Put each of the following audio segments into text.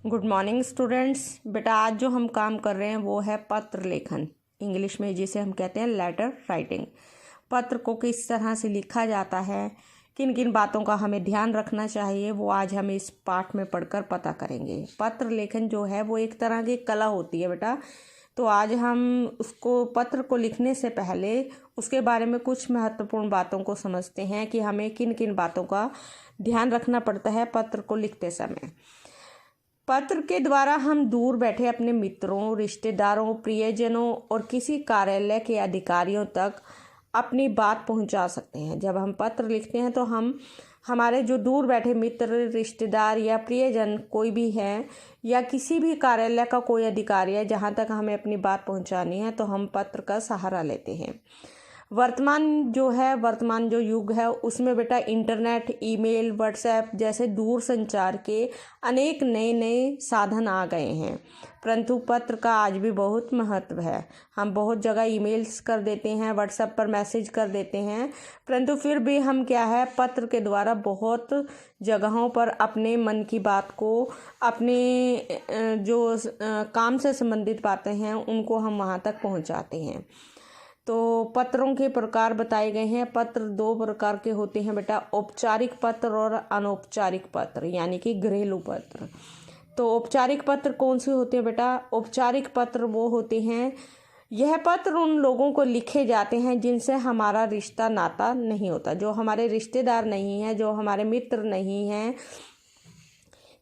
Good morning students. बेटा आज जो हम काम कर रहे हैं वो है पत्र लेखन, इंग्लिश में जिसे हम कहते हैं लेटर राइटिंग। पत्र को किस तरह से लिखा जाता है, किन किन बातों का हमें ध्यान रखना चाहिए, वो आज हम इस पाठ में पढ़कर पता करेंगे। पत्र लेखन जो है वो एक तरह की कला होती है बेटा। तो आज हम उसको पत्र को लिखने से पहले उसके बारे में कुछ महत्वपूर्ण बातों को समझते हैं कि हमें किन किन बातों का ध्यान रखना पड़ता है पत्र को लिखते समय। पत्र के द्वारा हम दूर बैठे अपने मित्रों, रिश्तेदारों, प्रियजनों और किसी कार्यालय के अधिकारियों तक अपनी बात पहुंचा सकते हैं। जब हम पत्र लिखते हैं तो हम हमारे जो दूर बैठे मित्र, रिश्तेदार या प्रियजन कोई भी है या किसी भी कार्यालय का कोई अधिकारी है जहां तक हमें अपनी बात पहुंचानी है तो हम पत्र का सहारा लेते हैं। वर्तमान जो युग है उसमें बेटा इंटरनेट, ईमेल, व्हाट्सएप जैसे दूर संचार के अनेक नए नए साधन आ गए हैं, परंतु पत्र का आज भी बहुत महत्व है। हम बहुत जगह ईमेल्स कर देते हैं, व्हाट्सएप पर मैसेज कर देते हैं, परंतु फिर भी हम पत्र के द्वारा बहुत जगहों पर अपने मन की बात को, अपने जो काम से संबंधित बातें हैं उनको हम वहाँ तक पहुँचाते हैं। तो पत्रों के प्रकार बताए गए हैं। पत्र दो प्रकार के होते हैं बेटा, औपचारिक पत्र और अनौपचारिक पत्र, यानी कि घरेलू पत्र। तो औपचारिक पत्र कौन से होते हैं बेटा? औपचारिक पत्र वो होते हैं, यह पत्र उन लोगों को लिखे जाते हैं जिनसे हमारा रिश्ता नाता नहीं होता, जो हमारे रिश्तेदार नहीं हैं, जो हमारे मित्र नहीं हैं।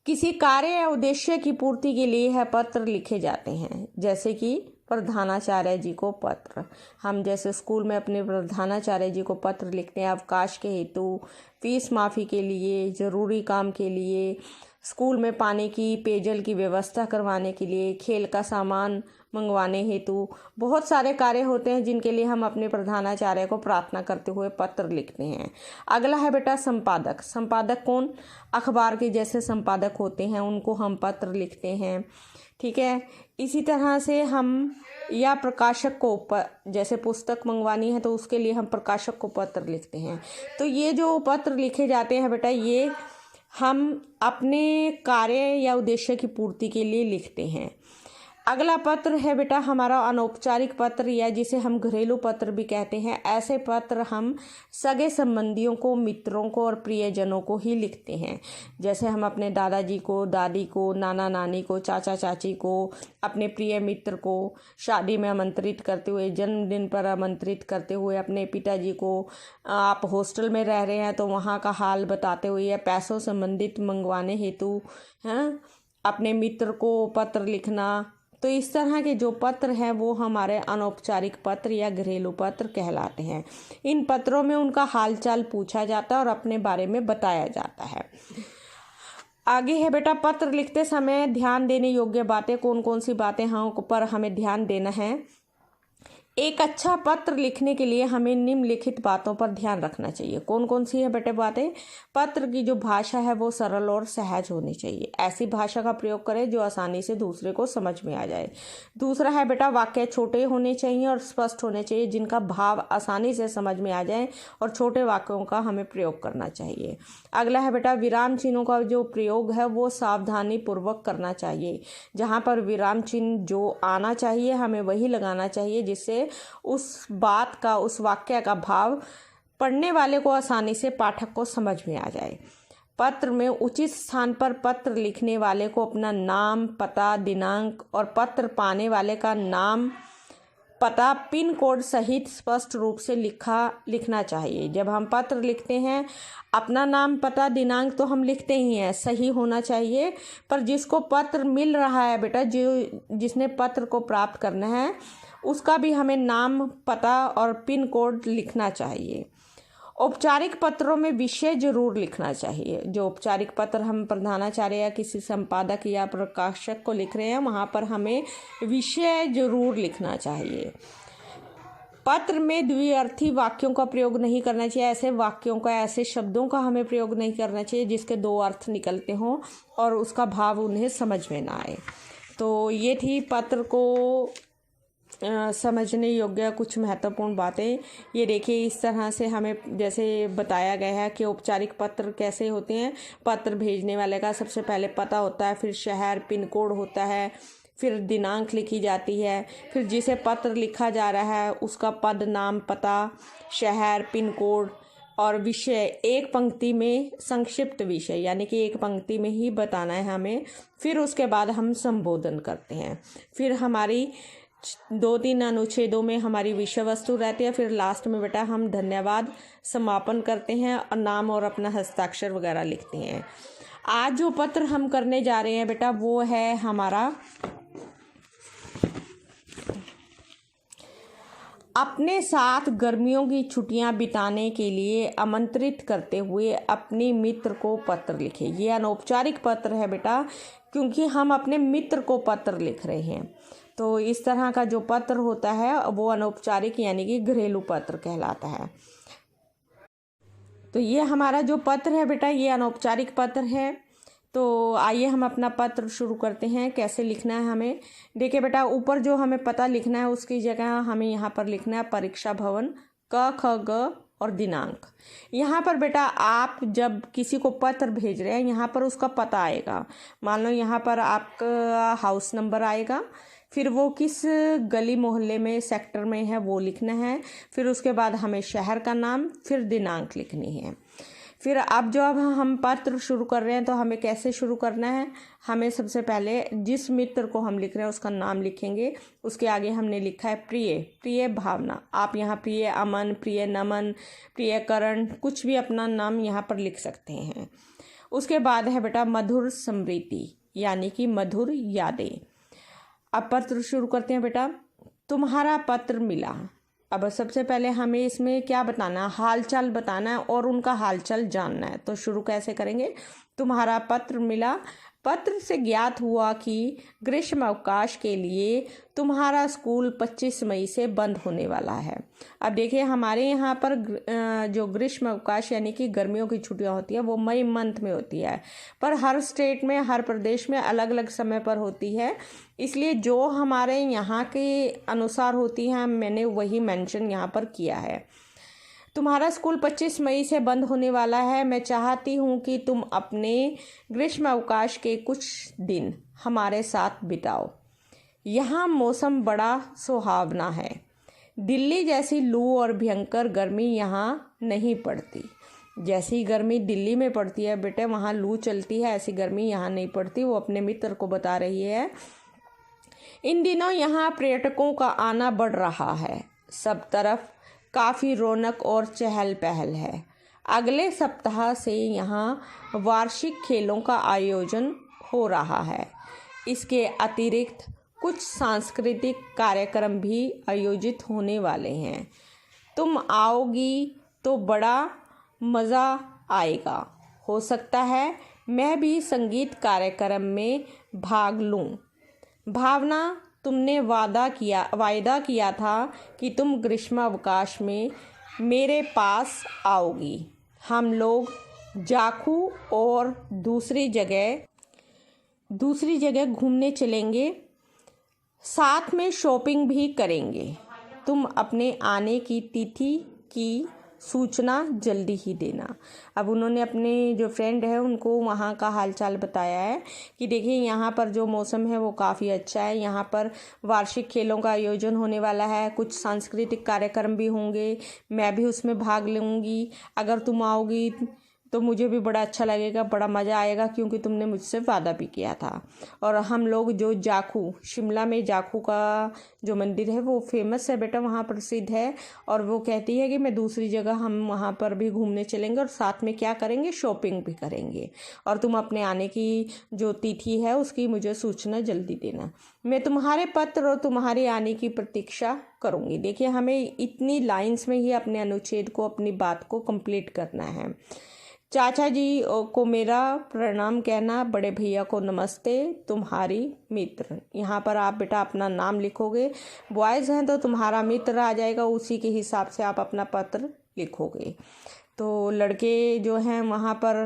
किसी कार्य या उद्देश्य की पूर्ति के लिए यह पत्र लिखे जाते हैं, जैसे कि प्रधानाचार्य जी को पत्र। हम जैसे स्कूल में अपने प्रधानाचार्य जी को पत्र लिखते हैं अवकाश के हेतु, फीस माफ़ी के लिए, ज़रूरी काम के लिए, स्कूल में पानी की, पेयजल की व्यवस्था करवाने के लिए, खेल का सामान मंगवाने हेतु, बहुत सारे कार्य होते हैं जिनके लिए हम अपने प्रधानाचार्य को प्रार्थना करते हुए पत्र लिखते हैं। अगला है बेटा संपादक। संपादक कौन? अखबार के जैसे संपादक होते हैं, उनको हम पत्र लिखते हैं। ठीक है, इसी तरह से हम या प्रकाशक को जैसे पुस्तक मंगवानी है तो उसके लिए हम प्रकाशक को पत्र लिखते हैं। तो ये जो पत्र लिखे जाते हैं बेटा, ये हम अपने कार्य या उद्देश्य की पूर्ति के लिए लिखते हैं। अगला पत्र है बेटा हमारा अनौपचारिक पत्र, या जिसे हम घरेलू पत्र भी कहते हैं। ऐसे पत्र हम सगे संबंधियों को, मित्रों को और प्रियजनों को ही लिखते हैं। जैसे हम अपने दादाजी को, दादी को, नाना नानी को, चाचा चाची को, अपने प्रिय मित्र को शादी में आमंत्रित करते हुए, जन्मदिन पर आमंत्रित करते हुए, अपने पिताजी को आप हॉस्टल में रह रहे हैं तो वहाँ का हाल बताते हुए, या पैसों संबंधित मंगवाने हेतु अपने मित्र को पत्र लिखना। तो इस तरह के जो पत्र हैं वो हमारे अनौपचारिक पत्र या घरेलू पत्र कहलाते हैं। इन पत्रों में उनका हालचाल पूछा जाता है और अपने बारे में बताया जाता है। आगे है बेटा पत्र लिखते समय ध्यान देने योग्य बातें। कौन कौन सी बातें पर हमें ध्यान देना है? एक अच्छा पत्र लिखने के लिए हमें निम्नलिखित बातों पर ध्यान रखना चाहिए। कौन कौन सी है बेटे बातें? पत्र की जो भाषा है वो सरल और सहज होनी चाहिए। ऐसी भाषा का प्रयोग करें जो आसानी से दूसरे को समझ में आ जाए। दूसरा है बेटा वाक्य छोटे होने चाहिए और स्पष्ट होने चाहिए, जिनका भाव आसानी से समझ में आ जाए, और छोटे वाक्यों का हमें प्रयोग करना चाहिए। अगला है बेटा विराम चिन्हों का जो प्रयोग है वो सावधानी पूर्वक करना चाहिए। जहाँ पर विराम चिन्ह जो आना चाहिए हमें वही लगाना चाहिए, जिससे उस बात का, उस वाक्य का भाव पढ़ने वाले को आसानी से, पाठक को समझ में आ जाए। पत्र में उचित स्थान पर पत्र लिखने वाले को अपना नाम, पता, दिनांक और पत्र पाने वाले का नाम, पता, पिन कोड सहित स्पष्ट रूप से लिखना चाहिए। जब हम पत्र लिखते हैं अपना नाम, पता, दिनांक तो हम लिखते ही हैं, सही होना चाहिए, पर जिसको पत्र मिल रहा है बेटा, जिसने पत्र को प्राप्त करना है, उसका भी हमें नाम, पता और पिन कोड लिखना चाहिए। औपचारिक पत्रों में विषय जरूर लिखना चाहिए। जो औपचारिक पत्र हम प्रधानाचार्य या किसी संपादक या प्रकाशक को लिख रहे हैं वहाँ पर हमें विषय जरूर लिखना चाहिए। पत्र में द्विअर्थी वाक्यों का प्रयोग नहीं करना चाहिए। ऐसे वाक्यों का, ऐसे शब्दों का हमें प्रयोग नहीं करना चाहिए जिसके दो अर्थ निकलते हों और उसका भाव उन्हें समझ में ना आए। तो ये थी पत्र को समझने योग्य कुछ महत्वपूर्ण बातें। ये देखिए, इस तरह से हमें जैसे बताया गया है कि औपचारिक पत्र कैसे होते हैं। पत्र भेजने वाले का सबसे पहले पता होता है, फिर शहर पिन कोड होता है, फिर दिनांक लिखी जाती है, फिर जिसे पत्र लिखा जा रहा है उसका पद, नाम, पता, शहर, पिन कोड और विषय एक पंक्ति में, संक्षिप्त विषय यानी कि एक पंक्ति में ही बताना है हमें। फिर उसके बाद हम संबोधन करते हैं। फिर हमारी 2-3 अनुच्छेदों में हमारी विषय वस्तु रहती है। फिर लास्ट में बेटा हम धन्यवाद समापन करते हैं और नाम और अपना हस्ताक्षर वगैरह लिखते हैं। आज जो पत्र हम करने जा रहे हैं बेटा वो है हमारा अपने साथ गर्मियों की छुट्टियां बिताने के लिए आमंत्रित करते हुए अपने मित्र को पत्र लिखें। ये अनौपचारिक पत्र है बेटा, क्योंकि हम अपने मित्र को पत्र लिख रहे हैं। तो इस तरह का जो पत्र होता है वो अनौपचारिक यानी कि घरेलू पत्र कहलाता है। तो ये हमारा जो पत्र है बेटा ये अनौपचारिक पत्र है। तो आइए हम अपना पत्र शुरू करते हैं। कैसे लिखना है हमें, देखिए बेटा, ऊपर जो हमें पता लिखना है उसकी जगह हमें यहाँ पर लिखना है परीक्षा भवन, क ख ग और दिनांक। यहाँ पर बेटा आप जब किसी को पत्र भेज रहे हैं यहाँ पर उसका पता आएगा। मान लो यहाँ पर आपका हाउस नंबर आएगा, फिर वो किस गली मोहल्ले में, सेक्टर में है वो लिखना है। फिर उसके बाद हमें शहर का नाम, फिर दिनांक लिखनी है। फिर अब जब हम पत्र शुरू कर रहे हैं तो हमें कैसे शुरू करना है, हमें सबसे पहले जिस मित्र को हम लिख रहे हैं उसका नाम लिखेंगे। उसके आगे हमने लिखा है प्रिय, प्रिय भावना। आप यहाँ प्रिय अमन, प्रिय नमन, प्रिय करण, कुछ भी अपना नाम यहाँ पर लिख सकते हैं। उसके बाद है बेटा मधुर स्मृति यानी कि मधुर यादें। अब पत्र शुरू करते हैं बेटा। तुम्हारा पत्र मिला। अब सबसे पहले हमें इसमें क्या बताना है, हालचाल बताना है और उनका हालचाल जानना है। तो शुरू कैसे करेंगे, तुम्हारा पत्र मिला। पत्र से ज्ञात हुआ कि ग्रीष्म अवकाश के लिए तुम्हारा स्कूल 25 मई से बंद होने वाला है। अब देखिए हमारे यहाँ पर जो ग्रीष्म अवकाश यानी कि गर्मियों की छुट्टियाँ होती है वो मई मंथ में होती है, पर हर स्टेट में, हर प्रदेश में अलग अलग समय पर होती है। इसलिए जो हमारे यहाँ के अनुसार होती है मैंने वही मेंशन यहाँ पर किया है। तुम्हारा स्कूल 25 मई से बंद होने वाला है। मैं चाहती हूँ कि तुम अपने ग्रीष्म अवकाश के कुछ दिन हमारे साथ बिताओ। यहाँ मौसम बड़ा सुहावना है। दिल्ली जैसी लू और भयंकर गर्मी यहाँ नहीं पड़ती। जैसी गर्मी दिल्ली में पड़ती है बेटे, वहाँ लू चलती है, ऐसी गर्मी यहाँ नहीं पड़ती। वो अपने मित्र को बता रही है। इन दिनों यहाँ पर्यटकों का आना बढ़ रहा है। सब तरफ काफ़ी रौनक और चहल पहल है। अगले सप्ताह से यहाँ वार्षिक खेलों का आयोजन हो रहा है। इसके अतिरिक्त कुछ सांस्कृतिक कार्यक्रम भी आयोजित होने वाले हैं। तुम आओगी तो बड़ा मज़ा आएगा। हो सकता है मैं भी संगीत कार्यक्रम में भाग लूँ। भावना, तुमने वायदा किया था कि तुम ग्रीष्म अवकाश में मेरे पास आओगी। हम लोग जाखू और दूसरी जगह घूमने चलेंगे, साथ में शॉपिंग भी करेंगे। तुम अपने आने की तिथि की सूचना जल्दी ही देना। अब उन्होंने अपने जो फ्रेंड है उनको वहाँ का हालचाल बताया है कि देखिए यहाँ पर जो मौसम है वो काफ़ी अच्छा है। यहाँ पर वार्षिक खेलों का आयोजन होने वाला है, कुछ सांस्कृतिक कार्यक्रम भी होंगे, मैं भी उसमें भाग लूँगी। अगर तुम आओगी तो मुझे भी बड़ा अच्छा लगेगा, बड़ा मज़ा आएगा, क्योंकि तुमने मुझसे वादा भी किया था। और हम लोग जो जाखू, शिमला में जाखू का जो मंदिर है वो फेमस है बेटा, वहाँ प्रसिद्ध है। और वो कहती है कि मैं दूसरी जगह हम वहाँ पर भी घूमने चलेंगे और साथ में क्या करेंगे, शॉपिंग भी करेंगे। और तुम अपने आने की जो तिथि है उसकी मुझे सूचना जल्दी देना। मैं तुम्हारे पत्र और तुम्हारे आने की प्रतीक्षा करूँगी। देखिए हमें इतनी लाइन्स में ही अपने अनुच्छेद को, अपनी बात को कंप्लीट करना है। चाचा जी को मेरा प्रणाम कहना, बड़े भैया को नमस्ते, तुम्हारी मित्र। यहाँ पर आप बेटा अपना नाम लिखोगे। बॉयज़ हैं तो तुम्हारा मित्र आ जाएगा, उसी के हिसाब से आप अपना पत्र लिखोगे। तो लड़के जो हैं वहाँ पर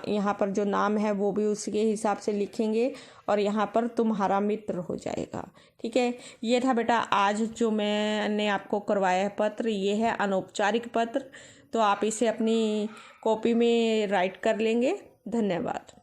यहाँ पर जो नाम है वो भी उसके हिसाब से लिखेंगे और यहाँ पर तुम्हारा मित्र हो जाएगा। ठीक है, ये था बेटा आज जो मैंने आपको करवाया है पत्र, ये है अनौपचारिक पत्र। तो आप इसे अपनी कॉपी में राइट कर लेंगे। धन्यवाद।